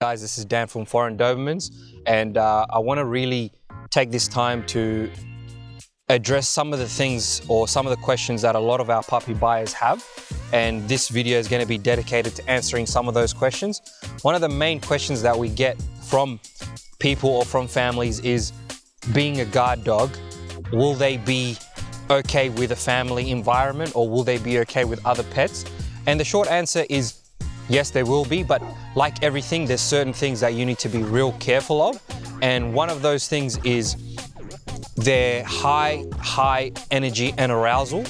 Guys, this is Dan from Forrern Dobermanns, and I want to really take this time to address some of the things or some of the questions that a lot of our puppy buyers have, and this video is going to be dedicated to answering some of those questions. One of the main questions that we get from people or from families is, being a guard dog, will they be okay with a family environment, or will they be okay with other pets? And the short answer is yes, they will be, but like everything, there's certain things that you need to be real careful of. And one of those things is their high energy and arousal.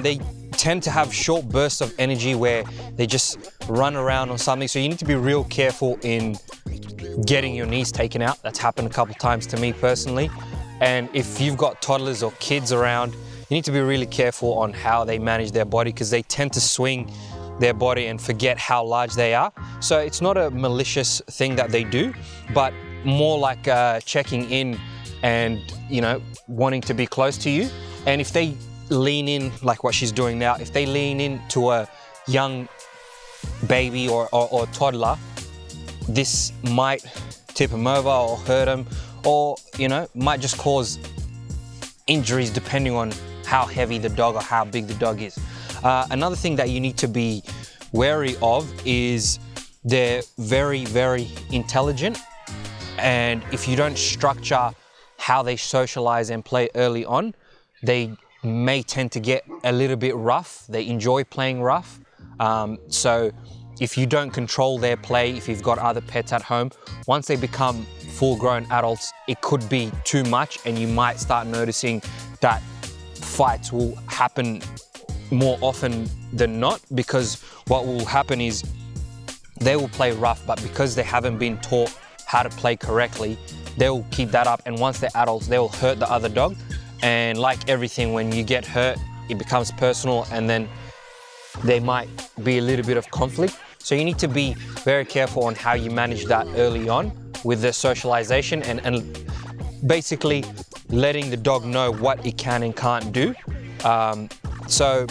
They tend to have short bursts of energy where they just run around on something. So you need to be real careful in getting your knees taken out. That's happened a couple times to me personally. And if you've got toddlers or kids around, you need to be really careful on how they manage their body, because they tend to swing their body and forget how large they are. So it's not a malicious thing that they do, but more like checking in and, you know, wanting to be close to you. And if they lean in, like what she's doing now, if they lean into a young baby or toddler, this might tip them over or hurt them, or, you know, might just cause injuries depending on how heavy the dog or how big the dog is. Another thing that you need to be wary of is they're very, very intelligent, and if you don't structure how they socialize and play early on, they may tend to get a little bit rough. They enjoy playing rough. So if you don't control their play, if you've got other pets at home, once they become full-grown adults, it could be too much, and you might start noticing that fights will happen more often than not, because what will happen is they will play rough, but because they haven't been taught how to play correctly, they will keep that up, and once they're adults, they will hurt the other dog. And like everything, when you get hurt, it becomes personal, and then there might be a little bit of conflict. So you need to be very careful on how you manage that early on with the socialization, and basically letting the dog know what it can and can't do.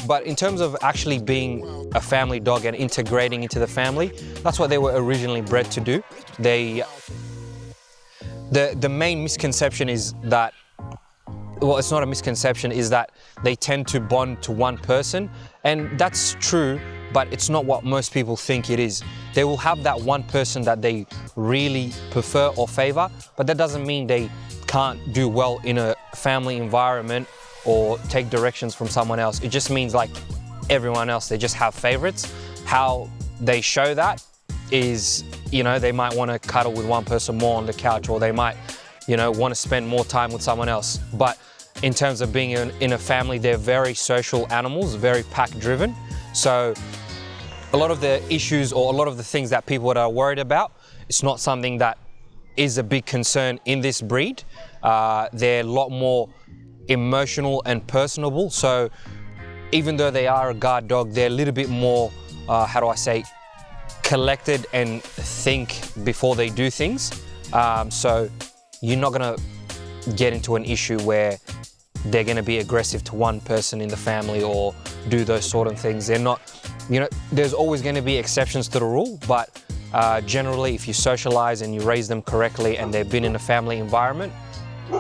But in terms of actually being a family dog and integrating into the family, that's what they were originally bred to do. The main misconception is that, well, it's not a misconception, is that they tend to bond to one person, and that's true, but it's not what most people think it is. They will have that one person that they really prefer or favor, but that doesn't mean they can't do well in a family environment or take directions from someone else. It just means, like everyone else, they just have favorites. How they show that is, you know, they might want to cuddle with one person more on the couch, or they might, you know, want to spend more time with someone else. But in terms of being in a family, they're very social animals, very pack driven. So a lot of the issues or a lot of the things that people are worried about, it's not something that is a big concern in this breed. They're a lot more emotional and personable. So even though they are a guard dog, they're a little bit more, how do I say, collected and think before they do things. So you're not gonna get into an issue where they're gonna be aggressive to one person in the family or do those sort of things. They're not, you know, there's always gonna be exceptions to the rule, but generally if you socialize and you raise them correctly and they've been in a family environment,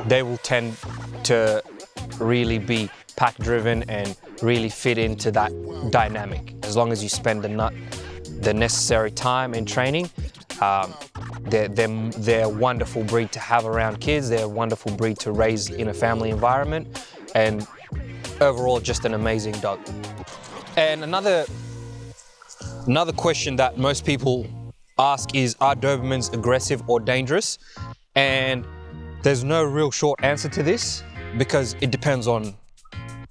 they will tend to really be pack driven and really fit into that dynamic. As long as you spend the necessary time and training, they're a wonderful breed to have around kids. They're a wonderful breed to raise in a family environment, and overall just an amazing dog. And another question that most people ask is, are Dobermans aggressive or dangerous? And there's no real short answer to this, because it depends on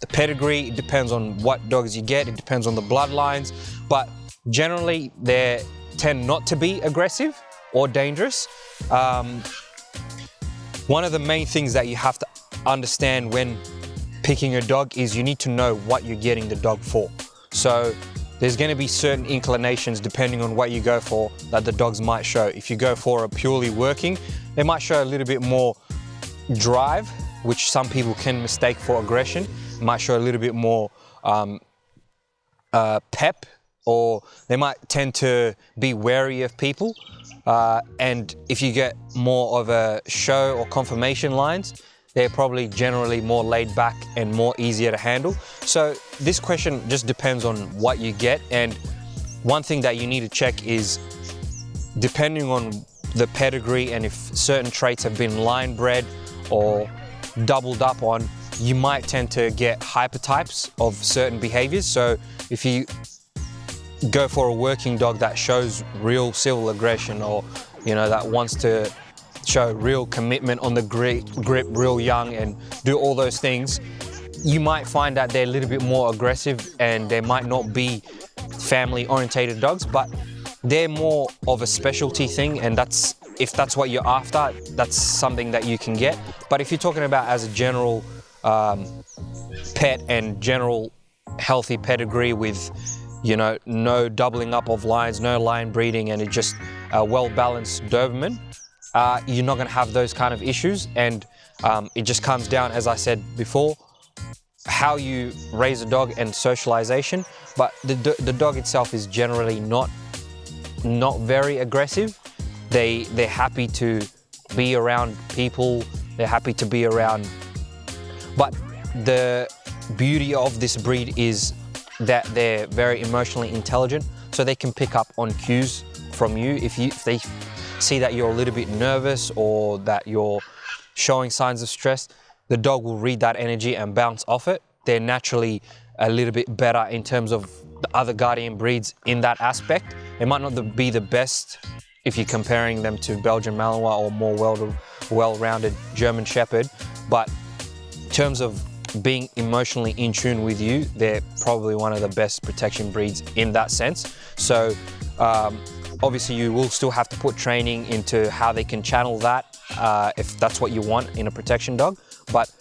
the pedigree, it depends on what dogs you get, it depends on the bloodlines, but generally they tend not to be aggressive or dangerous. One of the main things that you have to understand when picking a dog is you need to know what you're getting the dog for. So there's going to be certain inclinations depending on what you go for that the dogs might show. If you go for a purely working, they might show a little bit more drive, which some people can mistake for aggression. It might show a little bit more pep or they might tend to be wary of people. And if you get more of a show or confirmation lines, they're probably generally more laid back and more easier to handle. So this question just depends on what you get. And one thing that you need to check is, depending on the pedigree and if certain traits have been line bred or doubled up on, you might tend to get hypertypes of certain behaviors. So if you go for a working dog that shows real civil aggression, or that wants to show real commitment on the grip real young and do all those things, you might find that they're a little bit more aggressive and they might not be family orientated dogs, but they're more of a specialty thing, and if that's what you're after, that's something that you can get. But if you're talking about as a general pet and general healthy pedigree with no doubling up of lines, no line breeding, and it's just a well-balanced Doberman, you're not going to have those kind of issues. And it just comes down, as I said before, how you raise a dog and socialization. But the dog itself is generally not very aggressive. They're happy to be around people, they're happy to be around. But the beauty of this breed is that they're very emotionally intelligent, so they can pick up on cues from you. If they see that you're a little bit nervous or that you're showing signs of stress, the dog will read that energy and bounce off it. They're naturally a little bit better in terms of the other guardian breeds in that aspect. It might not be the best if you're comparing them to Belgian Malinois or more well-rounded German Shepherd, but in terms of being emotionally in tune with you, they're probably one of the best protection breeds in that sense. So obviously you will still have to put training into how they can channel that if that's what you want in a protection dog. But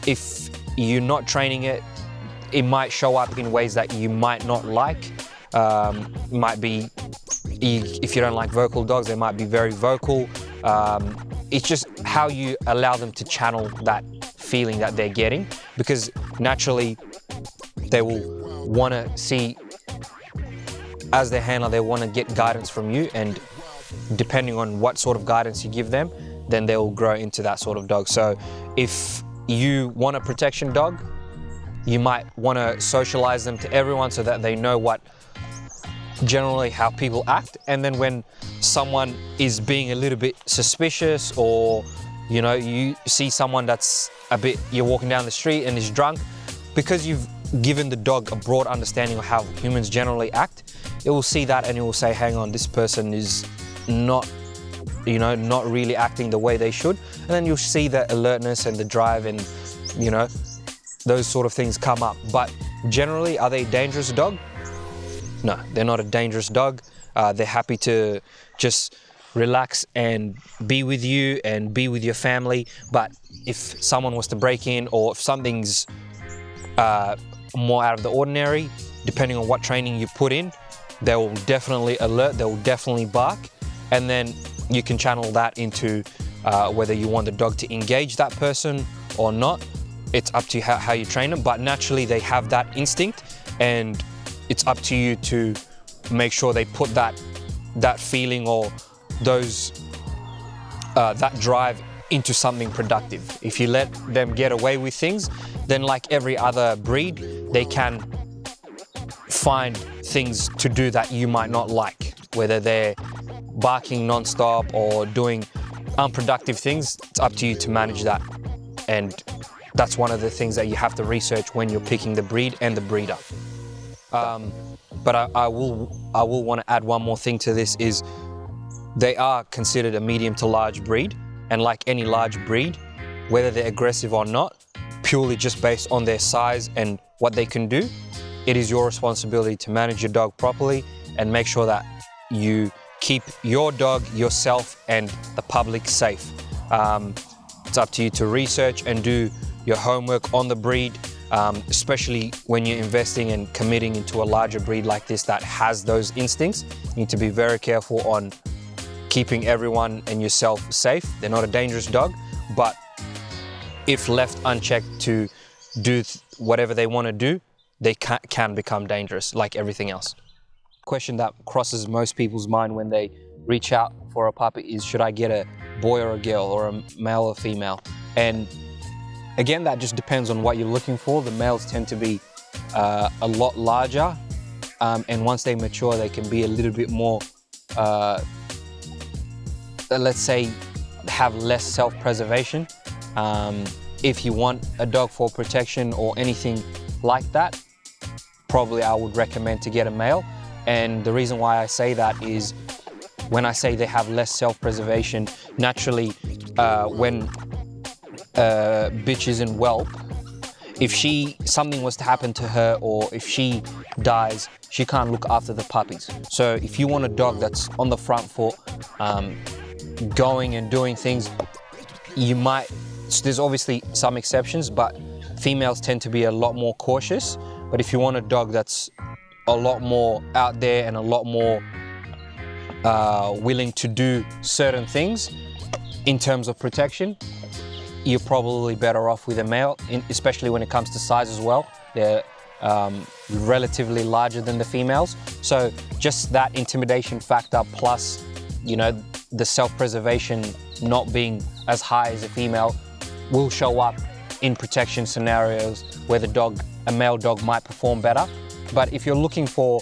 if you're not training it, it might show up in ways that you might not like. Might be, if you don't like vocal dogs, they might be very vocal. It's just how you allow them to channel that feeling that they're getting, because naturally they will want to see, as their handler, they want to get guidance from you, and depending on what sort of guidance you give them, then they'll grow into that sort of dog. So if you want a protection dog, you might want to socialize them to everyone so that they know generally how people act. And then when someone is being a little bit suspicious, or you see someone that's you're walking down the street and is drunk, because you've given the dog a broad understanding of how humans generally act, it will see that and it will say, hang on, this person is not really acting the way they should. And then you'll see the alertness and the drive and those sort of things come up. But generally, are they a dangerous dog? No, they're not a dangerous dog. They're happy to just relax and be with you and be with your family. But if someone was to break in, or if something's more out of the ordinary, depending on what training you put in, they will definitely alert, they will definitely bark. And then you can channel that into whether you want the dog to engage that person or not. It's up to you how you train them, but naturally they have that instinct, and it's up to you to make sure they put that feeling or that drive into something productive. If you let them get away with things, then like every other breed, they can find things to do that you might not like, whether they're barking non-stop or doing unproductive things. It's up to you to manage that, and that's one of the things that you have to research when you're picking the breed and the breeder. But I will want to add one more thing to this, is they are considered a medium to large breed, and like any large breed, whether they're aggressive or not, purely just based on their size and what they can do, it is your responsibility to manage your dog properly and make sure that you keep your dog, yourself, and the public safe. It's up to you to research and do your homework on the breed, especially when you're investing and committing into a larger breed like this that has those instincts. You need to be very careful on keeping everyone and yourself safe. They're not a dangerous dog, but if left unchecked to do whatever they want to do, they can become dangerous, like everything else. Question that crosses most people's mind when they reach out for a puppy is, should I get a boy or a girl, or a male or female? And again, that just depends on what you're looking for. The males tend to be a lot larger, and once they mature, they can be a little bit more, let's say, have less self-preservation. If you want a dog for protection or anything like that, probably I would recommend to get a male. And the reason why I say that is, when I say they have less self-preservation, naturally, when a bitch is in whelp, if something was to happen to her, or if she dies, she can't look after the puppies. So if you want a dog that's on the front foot, going and doing things, there's obviously some exceptions, but females tend to be a lot more cautious. But if you want a dog that's a lot more out there and a lot more willing to do certain things in terms of protection, you're probably better off with a male, especially when it comes to size as well. They're relatively larger than the females. So just that intimidation factor, plus, the self-preservation not being as high as a female, will show up in protection scenarios where a male dog might perform better. But if you're looking for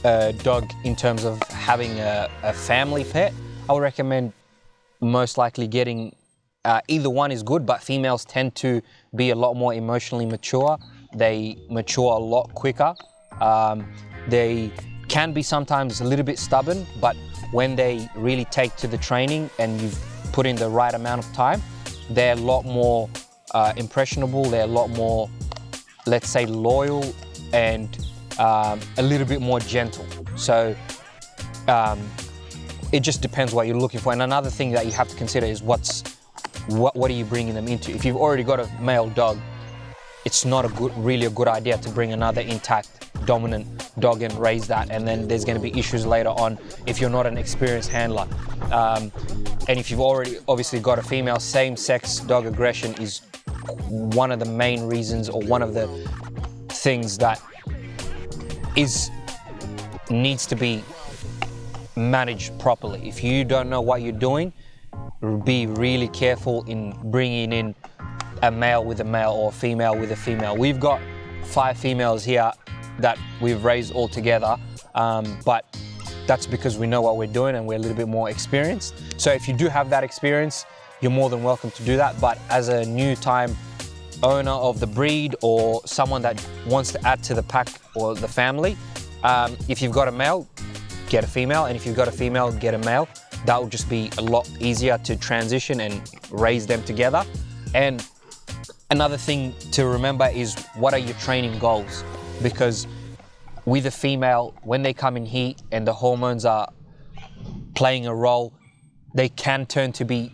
a dog in terms of having a family pet, I would recommend most likely getting either one is good, but females tend to be a lot more emotionally mature. They mature a lot quicker. They can be sometimes a little bit stubborn, but when they really take to the training and you've put in the right amount of time, they're a lot more impressionable. They're a lot more, let's say, loyal, and a little bit more gentle. So it just depends what you're looking for. And another thing that you have to consider is what are you bringing them into? If you've already got a male dog, it's not really a good idea to bring another intact, dominant dog and raise that, and then there's going to be issues later on if you're not an experienced handler. And if you've already obviously got a female, same-sex dog aggression is one of the main reasons, or one of the things that needs to be managed properly. If you don't know what you're doing, be really careful in bringing in a male with a male or a female with a female. We've got 5 females here that we've raised all together, but that's because we know what we're doing and we're a little bit more experienced. So if you do have that experience, you're more than welcome to do that. But as a new time owner of the breed, or someone that wants to add to the pack or the family, if you've got a male, get a female, and if you've got a female, get a male. That will just be a lot easier to transition and raise them together. And another thing to remember is, what are your training goals? Because with a female, when they come in heat and the hormones are playing a role, they can tend to be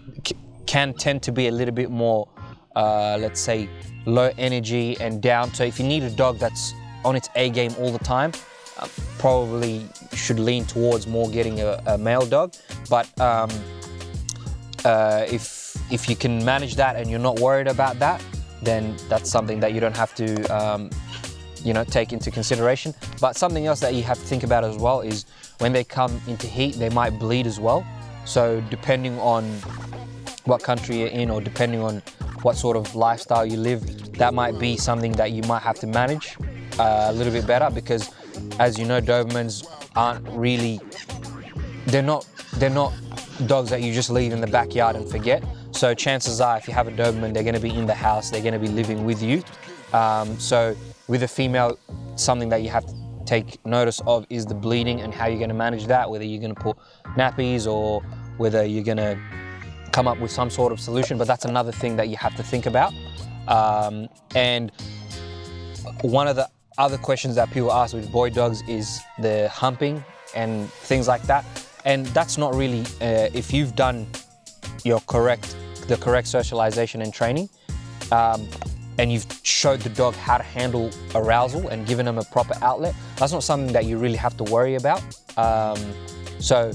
a little bit more, let's say, low energy and down. So if you need a dog that's on its A game all the time, probably should lean towards more getting a male dog. But if you can manage that and you're not worried about that, then that's something that you don't have to take into consideration. But something else that you have to think about as well is, when they come into heat, they might bleed as well. So depending on what country you're in, or depending on what sort of lifestyle you live, that might be something that you might have to manage a little bit better, because as you know, Dobermans aren't really, they're not dogs that you just leave in the backyard and forget. So chances are, if you have a Doberman, they're going to be in the house, they're going to be living with you. So with a female, something that you have to take notice of is the bleeding and how you're going to manage that, whether you're going to put nappies or whether you're going to come up with some sort of solution. But that's another thing that you have to think about. And one of the other questions that people ask with boy dogs is the humping and things like that. And that's not really, if you've done the correct socialization and training, and you've showed the dog how to handle arousal and given them a proper outlet, that's not something that you really have to worry about. So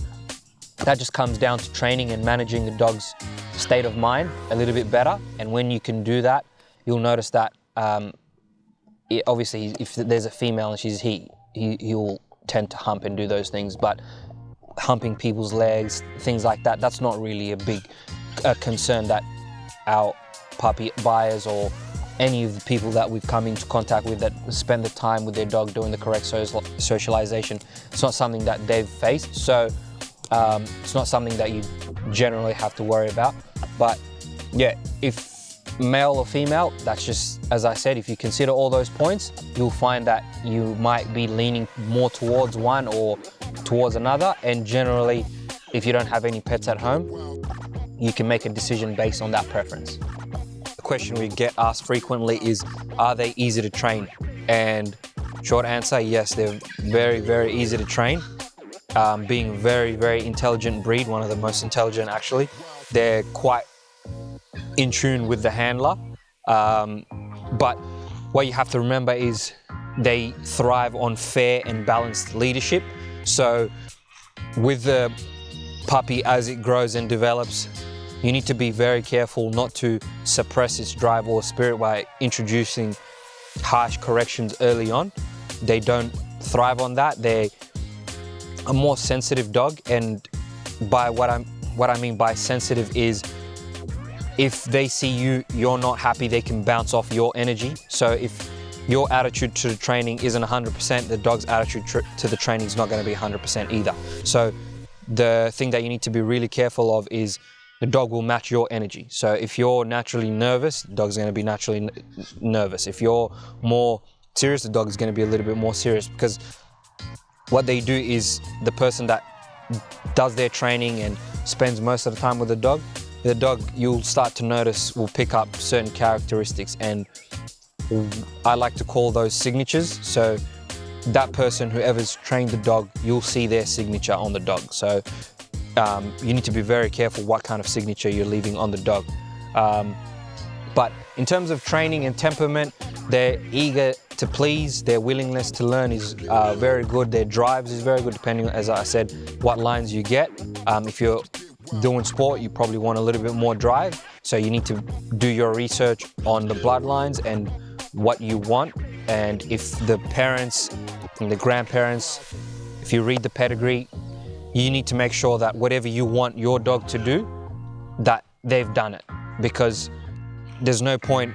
that just comes down to training and managing the dog's state of mind a little bit better. And when you can do that, you'll notice that obviously if there's a female and she's he'll tend to hump and do those things, but humping people's legs, things like that, that's not really a big concern that our puppy buyers or any of the people that we've come into contact with that spend the time with their dog doing the correct socialization, it's not something that they've faced. So it's not something that you generally have to worry about. But yeah, if male or female, that's just, as I said, if you consider all those points, you'll find that you might be leaning more towards one or towards another. And generally, if you don't have any pets at home, you can make a decision based on that preference. The question we get asked frequently is, are they easy to train? And short answer, yes, they're very, very easy to train. Being a very, very intelligent breed, one of the most intelligent actually, they're quite in tune with the handler. But what you have to remember is they thrive on fair and balanced leadership. So with the puppy, as it grows and develops, you need to be very careful not to suppress its drive or spirit by introducing harsh corrections early on. They don't thrive on that. They're a more sensitive dog, and by what I mean by sensitive is, if they see you're not happy, they can bounce off your energy. So if your attitude to the training isn't 100%, the dog's attitude to the training is not going to be 100% either. So the thing that you need to be really careful of is the dog will match your energy. So if you're naturally nervous, the dog's going to be naturally nervous. If you're more serious, the dog is going to be a little bit more serious, because what they do is the person that does their training and spends most of the time with the dog, you'll start to notice will pick up certain characteristics, and I like to call those signatures. So that person, whoever's trained the dog, you'll see their signature on the dog. So you need to be very careful what kind of signature you're leaving on the dog. But in terms of training and temperament, they're eager to please. Their willingness to learn is very good. Their drives is very good, depending, as I said, what lines you get. If you're doing sport, you probably want a little bit more drive. So you need to do your research on the bloodlines and what you want. And if the parents and the grandparents, if you read the pedigree, you need to make sure that whatever you want your dog to do, that they've done it. Because there's no point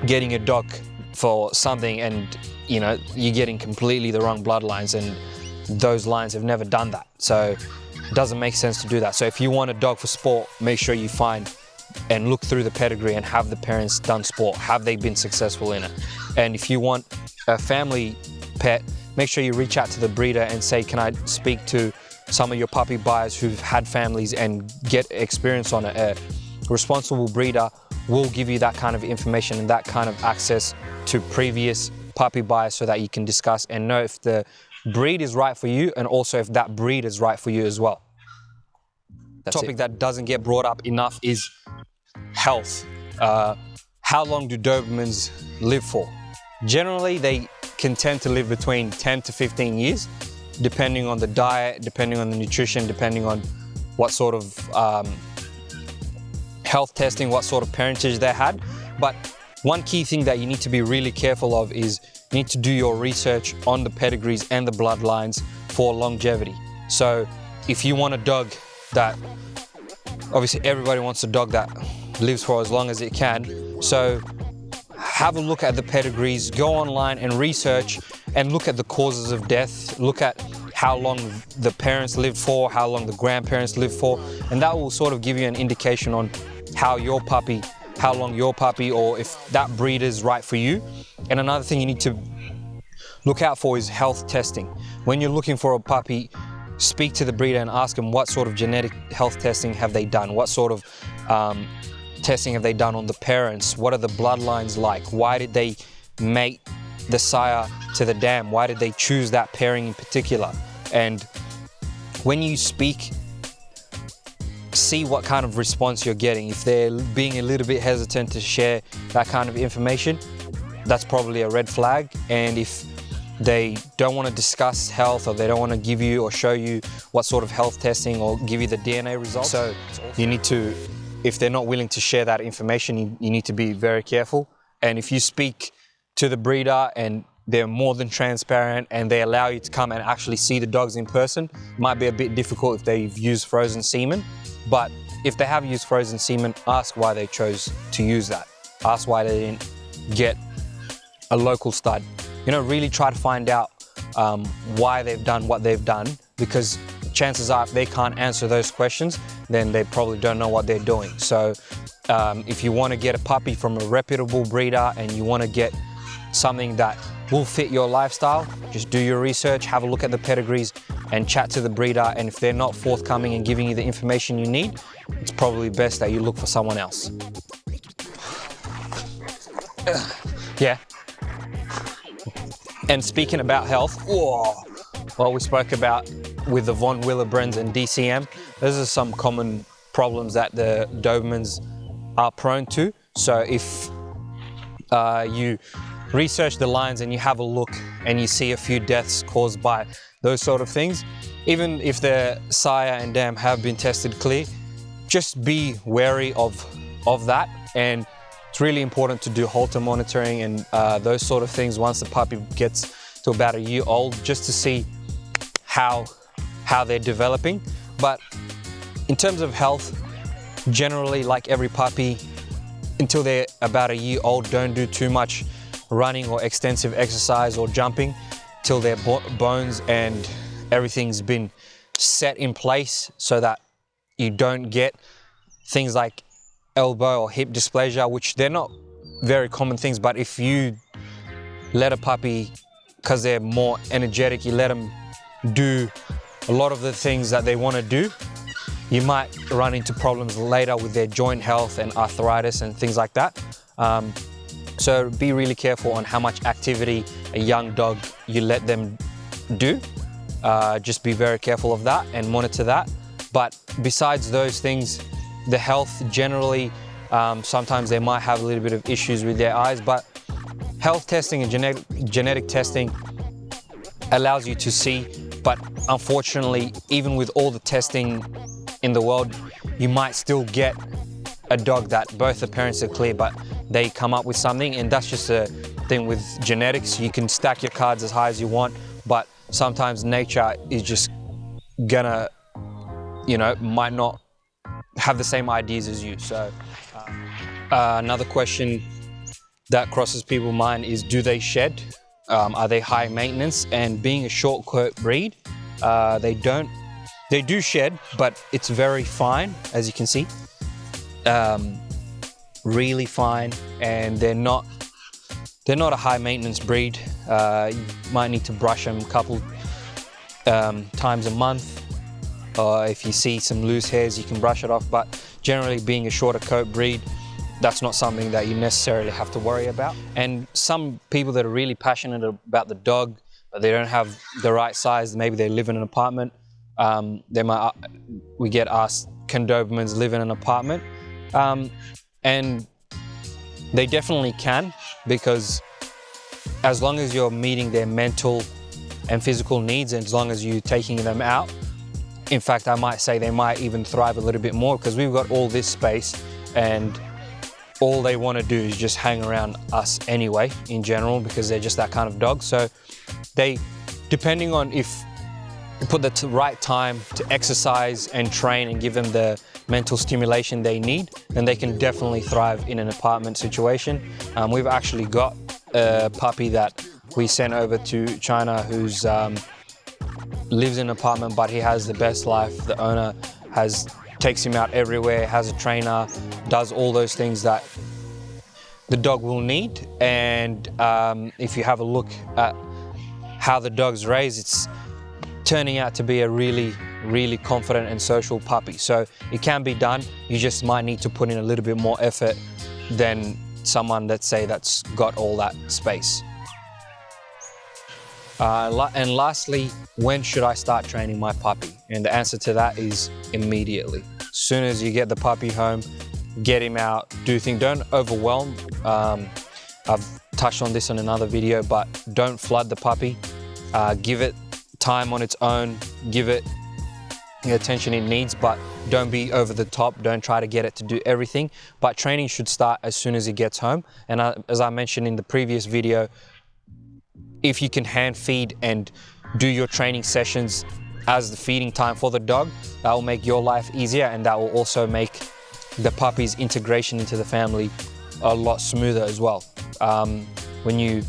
getting a dog for something and you're getting completely the wrong bloodlines, and those lines have never done that. So it doesn't make sense to do that. So if you want a dog for sport, make sure you find and look through the pedigree and have the parents done sport. Have they been successful in it? And if you want a family pet, make sure you reach out to the breeder and say, can I speak to some of your puppy buyers who've had families and get experience on it? A responsible breeder will give you that kind of information and that kind of access to previous puppy buyers, so that you can discuss and know if the breed is right for you, and also if that breed is right for you as well. The topic that doesn't get brought up enough is health. How long do Dobermans live for? Generally, they can tend to live between 10 to 15 years, depending on the diet, depending on the nutrition, depending on what sort of health testing, what sort of parentage they had. But one key thing that you need to be really careful of is you need to do your research on the pedigrees and the bloodlines for longevity. So if you want a dog that, obviously everybody wants a dog that lives for as long as it can. So have a look at the pedigrees, go online and research and look at the causes of death, look at how long the parents lived for, how long the grandparents lived for, and that will sort of give you an indication on how long your puppy, or if that breed is right for you. And another thing you need to look out for is health testing. When you're looking for a puppy, speak to the breeder and ask them what sort of genetic health testing have they done, what sort of testing have they done on the parents, what are the bloodlines like, why did they mate the sire to the dam, why did they choose that pairing in particular. And when you speak, see what kind of response you're getting. If they're being a little bit hesitant to share that kind of information, that's probably a red flag. And if they don't want to discuss health, or they don't want to give you or show you what sort of health testing or give you the DNA results, so you need to, if they're not willing to share that information, you need to be very careful. And if you speak to the breeder and they're more than transparent and they allow you to come and actually see the dogs in person. Might be a bit difficult if they've used frozen semen, but if they have used frozen semen, ask why they chose to use that. Ask why they didn't get a local stud. You know, really try to find out why they've done what they've done, because chances are if they can't answer those questions, then they probably don't know what they're doing. So if you want to get a puppy from a reputable breeder and you want to get something that will fit your lifestyle, just do your research, have a look at the pedigrees and chat to the breeder, and if they're not forthcoming and giving you the information you need, it's probably best that you look for someone else. Yeah. And speaking about health, well, we spoke about with the Von Willebrand's and DCM, those are some common problems that the Dobermans are prone to. So if you research the lines and you have a look and you see a few deaths caused by those sort of things, even if the sire and dam have been tested clear, just be wary of that. And it's really important to do halter monitoring and those sort of things once the puppy gets to about a year old, just to see how they're developing. But in terms of health, generally, like every puppy, until they're about a year old, don't do too much running or extensive exercise or jumping till their bones and everything's been set in place, so that you don't get things like elbow or hip dysplasia, which they're not very common things, but if you let a puppy, because they're more energetic, you let them do a lot of the things that they want to do, you might run into problems later with their joint health and arthritis and things like that. So be really careful on how much activity a young dog you let them do. Just be very careful of that and monitor that. But besides those things, the health generally, sometimes they might have a little bit of issues with their eyes, but health testing and genetic testing allows you to see. But unfortunately, even with all the testing in the world, you might still get a dog that both the parents are clear, but they come up with something, and that's just a thing with genetics. You can stack your cards as high as you want, but sometimes nature is just gonna, might not have the same ideas as you. So another question that crosses people's mind is, do they shed? Are they high maintenance? And being a short coat breed, they do shed, but it's very fine, as you can see. Really fine, and they're not a high maintenance breed. You might need to brush them a couple times a month, or if you see some loose hairs, you can brush it off. But generally, being a shorter coat breed, that's not something that you necessarily have to worry about. And some people that are really passionate about the dog, but they don't have the right size, maybe they live in an apartment, we get asked, can Dobermans live in an apartment? And they definitely can, because as long as you're meeting their mental and physical needs, and as long as you're taking them out, in fact, I might say they might even thrive a little bit more, because we've got all this space and all they want to do is just hang around us anyway, in general, because they're just that kind of dog. So they, depending on if you put the right time to exercise and train and give them the mental stimulation they need, then they can definitely thrive in an apartment situation. We've actually got a puppy that we sent over to China who's lives in an apartment, but he has the best life. The owner takes him out everywhere, has a trainer, does all those things that the dog will need. And if you have a look at how the dog's raised, it's turning out to be a really, really confident and social puppy. So it can be done. You just might need to put in a little bit more effort than someone, let's say, that's got all that space. And lastly, when should I start training my puppy? And the answer to that is immediately. As soon as you get the puppy home, get him out, do things. Don't overwhelm. I've touched on this in another video, but don't flood the puppy. Give it time on its own, give it the attention it needs, but don't be over the top. Don't try to get it to do everything. But training should start as soon as it gets home. And as I mentioned in the previous video, if you can hand feed and do your training sessions as the feeding time for the dog, that will make your life easier, and that will also make the puppy's integration into the family a lot smoother as well. When you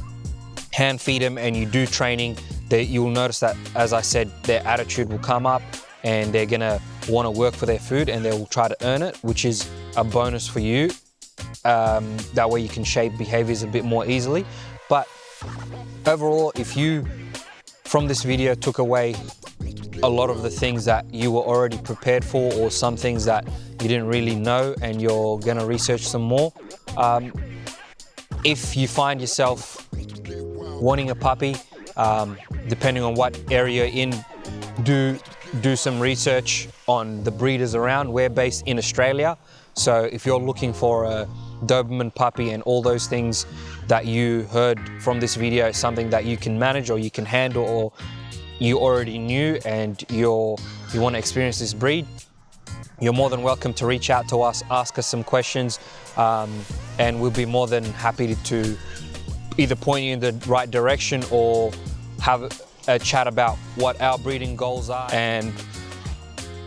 hand feed them and you do training, you'll notice that, as I said, their attitude will come up and they're gonna want to work for their food and they will try to earn it, which is a bonus for you. That way you can shape behaviors a bit more easily. But overall, if you from this video took away a lot of the things that you were already prepared for, or some things that you didn't really know and you're gonna research some more, if you find yourself wanting a puppy, depending on what area you're in, do some research on the breeders around. We're based in Australia, so if you're looking for a Doberman puppy and all those things that you heard from this video, something that you can manage or you can handle, or you already knew and you want to experience this breed, you're more than welcome to reach out to us, ask us some questions, and we'll be more than happy to either point you in the right direction or have a chat about what our breeding goals are. And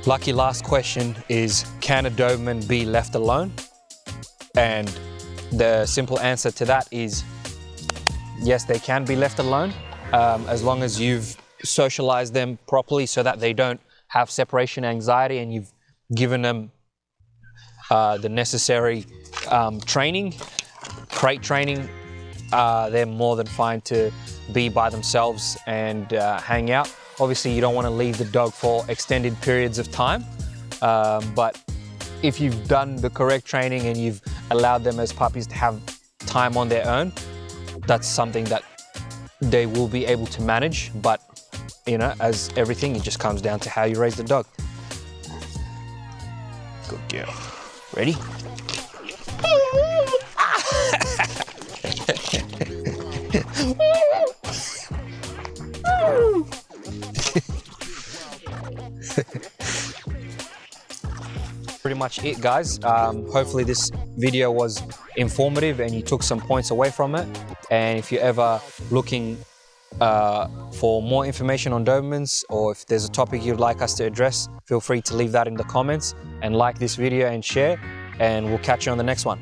lucky last question is, can a Doberman be left alone? And the simple answer to that is yes, they can be left alone, as long as you've socialized them properly so that they don't have separation anxiety, and you've given them the necessary training, crate training. They're more than fine to be by themselves and hang out. Obviously, you don't want to leave the dog for extended periods of time, but if you've done the correct training and you've allowed them as puppies to have time on their own, that's something that they will be able to manage. But you know, as everything, it just comes down to how you raise the dog. Good girl. Ready? Pretty much it, guys. Hopefully this video was informative and you took some points away from it. And if you're ever looking for more information on Dobermans, or if there's a topic you'd like us to address, feel free to leave that in the comments and like this video and share, and we'll catch you on the next one.